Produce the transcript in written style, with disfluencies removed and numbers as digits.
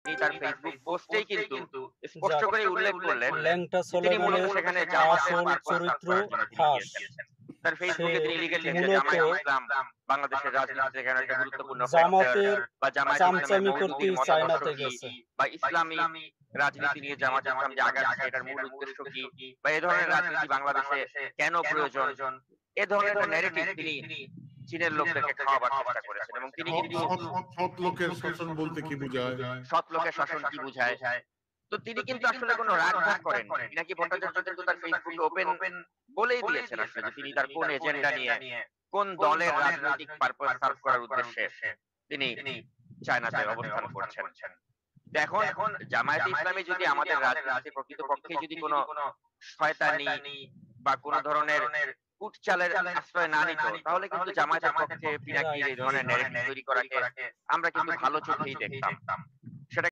তিনি তার ফেসবুক পোস্টেই কিন্তু যা স্পষ্ট করে উল্লেখ করলেন ল্যাংটা যে তিনি মূলত সোলেমানের সেখানে জামাতের আসল পারপাস সার্ভ চরিত্র করার জন্য তিনি ফাঁস। গিয়েছেন। তার সে ফেসবুকে তিনি লিখেছেন যে মূলত জামায়াতে ইসলাম বাংলাদেশের রাজনীতিতে কেন একটা গুরুত্বপূর্ণ ফ্যাক্টর জামাতের বা জামায়াতে ইসলামের চামচামি মৌদুদির করতেই মতাদর্শ চায়নাতে কি গেছে। বা ইসলামী রাজনীতি নিয়ে জামায়াতে ইসলাম যে আগাচ্ছে এটার মূল উদ্দেশ্য কি বা এ ধরনের রাজনীতি বাংলাদেশে কেন প্রয়োজন, এ ধরনের একটা ন্যারেটিভ তিনি চীনের লোকদেরকে খাওয়াবার চেষ্টা করেছেন এবং তিনি কিন্তু সৎ লোকের শাসন বলতে কি বোঝায়? সৎ লোকের শাসন কি বুঝায়। তো তিনি কিন্তু আসলে কোনো রাগ-ঢাক করেননি। পিনাকি ভট্টাচার্য কিন্তু তার ফেসবুকে ওপেন বলেই দিয়েছেন আসলে যে তিনি তার কোন এজেন্ডা নিয়ে, কোন দলের রাজনৈতিক পারপাস সার্ভ করার উদ্দেশ্যে তিনি চায়নাতে অবস্থান করছেন। তো এখন জামায়াতে ইসলামী যদি আমাদের রাজনীতিতে প্রকৃতপক্ষে যদি কোন শয়তানি বা কোন ধরনের কুটচালের আশ্রয় না নিত, তাহলে কিন্তু জামায়াতের পক্ষে পিনাকির রাইট। এই ধরনের ন্যারেটিভ তৈরি করাকে আমরা কিন্তু ভালো চোখেই দেখতাম।